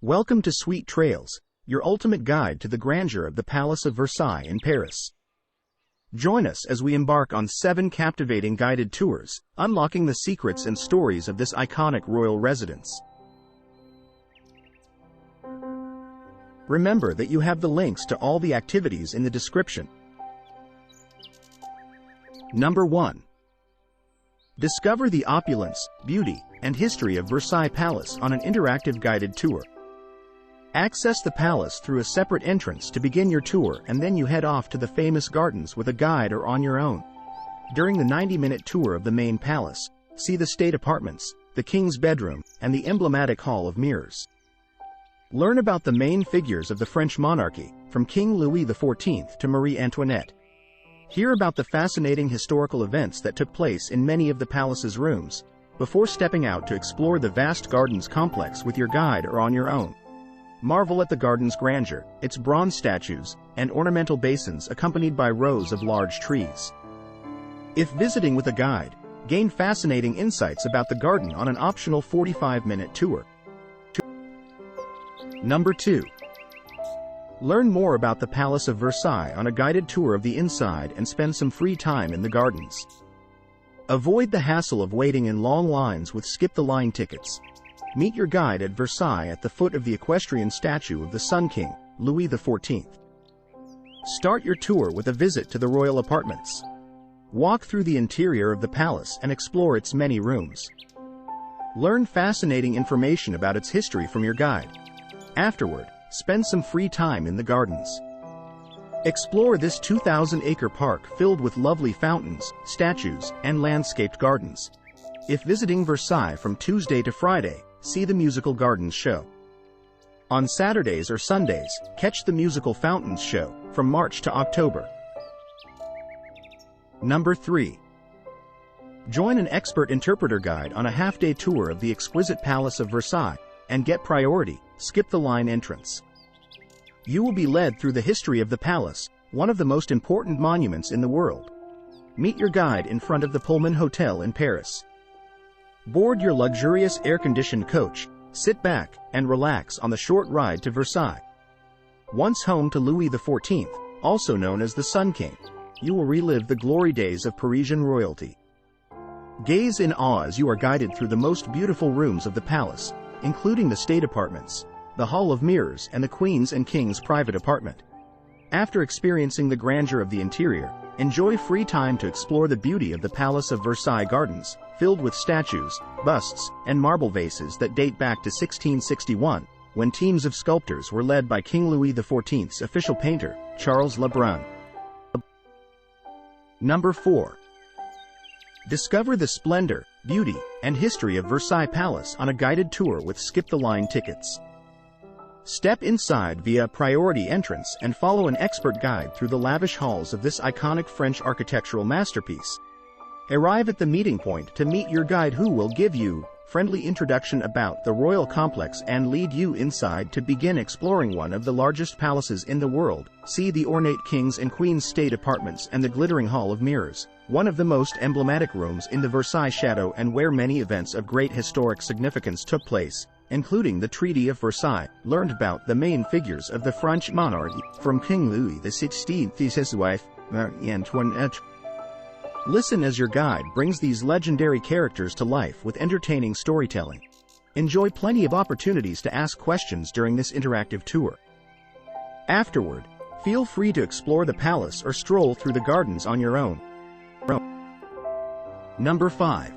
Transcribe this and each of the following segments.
Welcome to SuiteTrails, your ultimate guide to the grandeur of the Palace of Versailles in Paris. Join us as we embark on 7 captivating guided tours, unlocking the secrets and stories of this iconic royal residence. Remember that you have the links to all the activities in the description. Number 1. Discover the opulence, beauty, and history of Versailles Palace on an interactive guided tour. Access the palace through a separate entrance to begin your tour, and then you head off to the famous gardens with a guide or on your own. During the 90-minute tour of the main palace, see the state apartments, the king's bedroom, and the emblematic Hall of Mirrors. Learn about the main figures of the French monarchy, from King Louis XIV to Marie Antoinette. Hear about the fascinating historical events that took place in many of the palace's rooms, before stepping out to explore the vast gardens complex with your guide or on your own. Marvel at the garden's grandeur, its bronze statues, and ornamental basins accompanied by rows of large trees. If visiting with a guide, gain fascinating insights about the garden on an optional 45-minute tour. Number 2. Learn more about the Palace of Versailles on a guided tour of the inside and spend some free time in the gardens. Avoid the hassle of waiting in long lines with skip-the-line tickets. Meet your guide at Versailles at the foot of the equestrian statue of the Sun King, Louis XIV. Start your tour with a visit to the royal apartments. Walk through the interior of the palace and explore its many rooms. Learn fascinating information about its history from your guide. Afterward, spend some free time in the gardens. Explore this 2,000-acre park filled with lovely fountains, statues, and landscaped gardens. If visiting Versailles from Tuesday to Friday, see the Musical Gardens show. On Saturdays or Sundays, catch the Musical Fountains show, from March to October. Number 3. Join an expert interpreter guide on a half-day tour of the exquisite Palace of Versailles, and get priority, skip-the-line entrance. You will be led through the history of the palace, one of the most important monuments in the world. Meet your guide in front of the Pullman Hotel in Paris. Board your luxurious air-conditioned coach, sit back, and relax on the short ride to Versailles. Once home to Louis XIV, also known as the Sun King, you will relive the glory days of Parisian royalty. Gaze in awe as you are guided through the most beautiful rooms of the palace, including the state apartments, the Hall of Mirrors, and the Queen's and King's private apartment. After experiencing the grandeur of the interior, enjoy free time to explore the beauty of the Palace of Versailles gardens, filled with statues, busts, and marble vases that date back to 1661, when teams of sculptors were led by King Louis XIV's official painter, Charles Lebrun. Number 4. Discover the splendor, beauty, and history of Versailles Palace on a guided tour with skip-the-line tickets. Step inside via priority entrance and follow an expert guide through the lavish halls of this iconic French architectural masterpiece. Arrive at the meeting point to meet your guide, who will give you friendly introduction about the royal complex and lead you inside to begin exploring one of the largest palaces in the world. See the ornate King's and Queen's state apartments and the glittering Hall of Mirrors, one of the most emblematic rooms in the Versailles chateau and where many events of great historic significance took place, including the Treaty of Versailles. Learned about the main figures of the French monarchy, from King Louis XVI to his wife, Marie Antoinette. Listen as your guide brings these legendary characters to life with entertaining storytelling. Enjoy plenty of opportunities to ask questions during this interactive tour. Afterward, feel free to explore the palace or stroll through the gardens on your own. Number 5.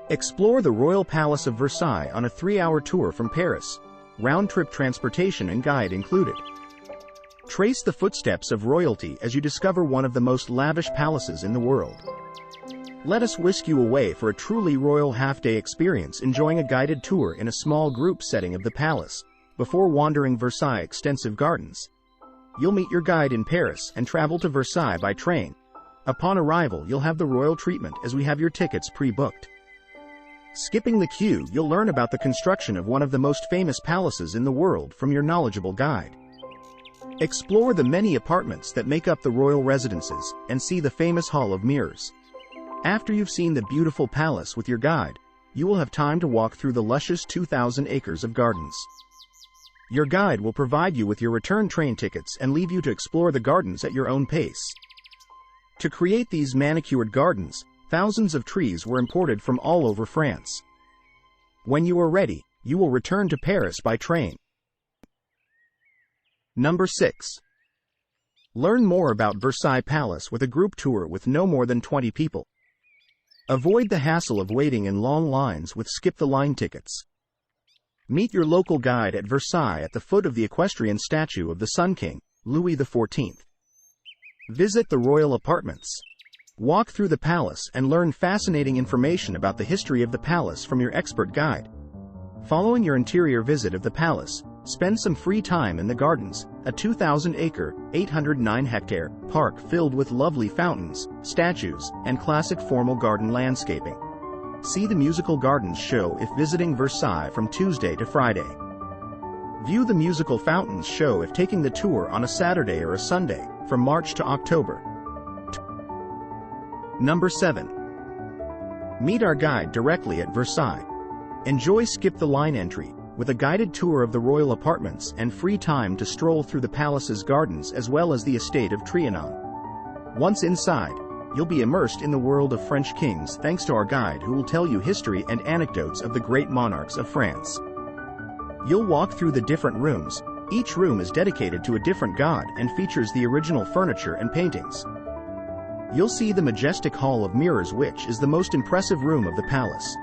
Explore the Royal Palace of Versailles on a 3-hour tour from Paris, round-trip transportation and guide included. Trace the footsteps of royalty as you discover one of the most lavish palaces in the world. Let us whisk you away for a truly royal half-day experience, enjoying a guided tour in a small group setting of the palace, before wandering Versailles' extensive gardens. You'll meet your guide in Paris and travel to Versailles by train. Upon arrival, you'll have the royal treatment as we have your tickets pre-booked. Skipping the queue, you'll learn about the construction of one of the most famous palaces in the world from your knowledgeable guide. Explore the many apartments that make up the royal residences and see the famous Hall of Mirrors. After you've seen the beautiful palace with your guide, you will have time to walk through the luscious 2,000 acres of gardens. Your guide will provide you with your return train tickets and leave you to explore the gardens at your own pace. To create these manicured gardens, thousands of trees were imported from all over France. When you are ready, you will return to Paris by train. Number 6. Learn more about Versailles Palace with a group tour with no more than 20 people. Avoid the hassle of waiting in long lines with skip-the-line tickets. Meet your local guide at Versailles at the foot of the equestrian statue of the Sun King, Louis XIV. Visit the royal apartments. Walk through the palace and learn fascinating information about the history of the palace from your expert guide. Following your interior visit of the palace, spend some free time in the gardens, a 2,000-acre, 809-hectare park filled with lovely fountains, statues, and classic formal garden landscaping. See the musical gardens show if visiting Versailles from Tuesday to Friday. View the musical fountains show if taking the tour on a Saturday or a Sunday, from March to October. Number 7. Meet our guide directly at Versailles. Enjoy skip-the-line entry, with a guided tour of the royal apartments and free time to stroll through the palace's gardens as well as the estate of Trianon. Once inside, you'll be immersed in the world of French kings thanks to our guide who will tell you history and anecdotes of the great monarchs of France. You'll walk through the different rooms. Each room is dedicated to a different god and features the original furniture and paintings. You'll see the majestic Hall of Mirrors, which is the most impressive room of the palace.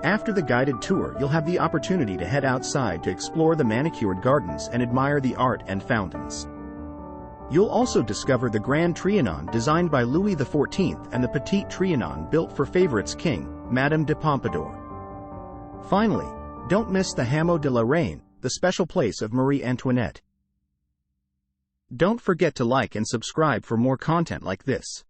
After the guided tour, you'll have the opportunity to head outside to explore the manicured gardens and admire the art and fountains. You'll also discover the Grand Trianon designed by Louis XIV and the Petit Trianon built for favorites King, Madame de Pompadour. Finally, don't miss the Hameau de la Reine, the special place of Marie Antoinette. Don't forget to like and subscribe for more content like this.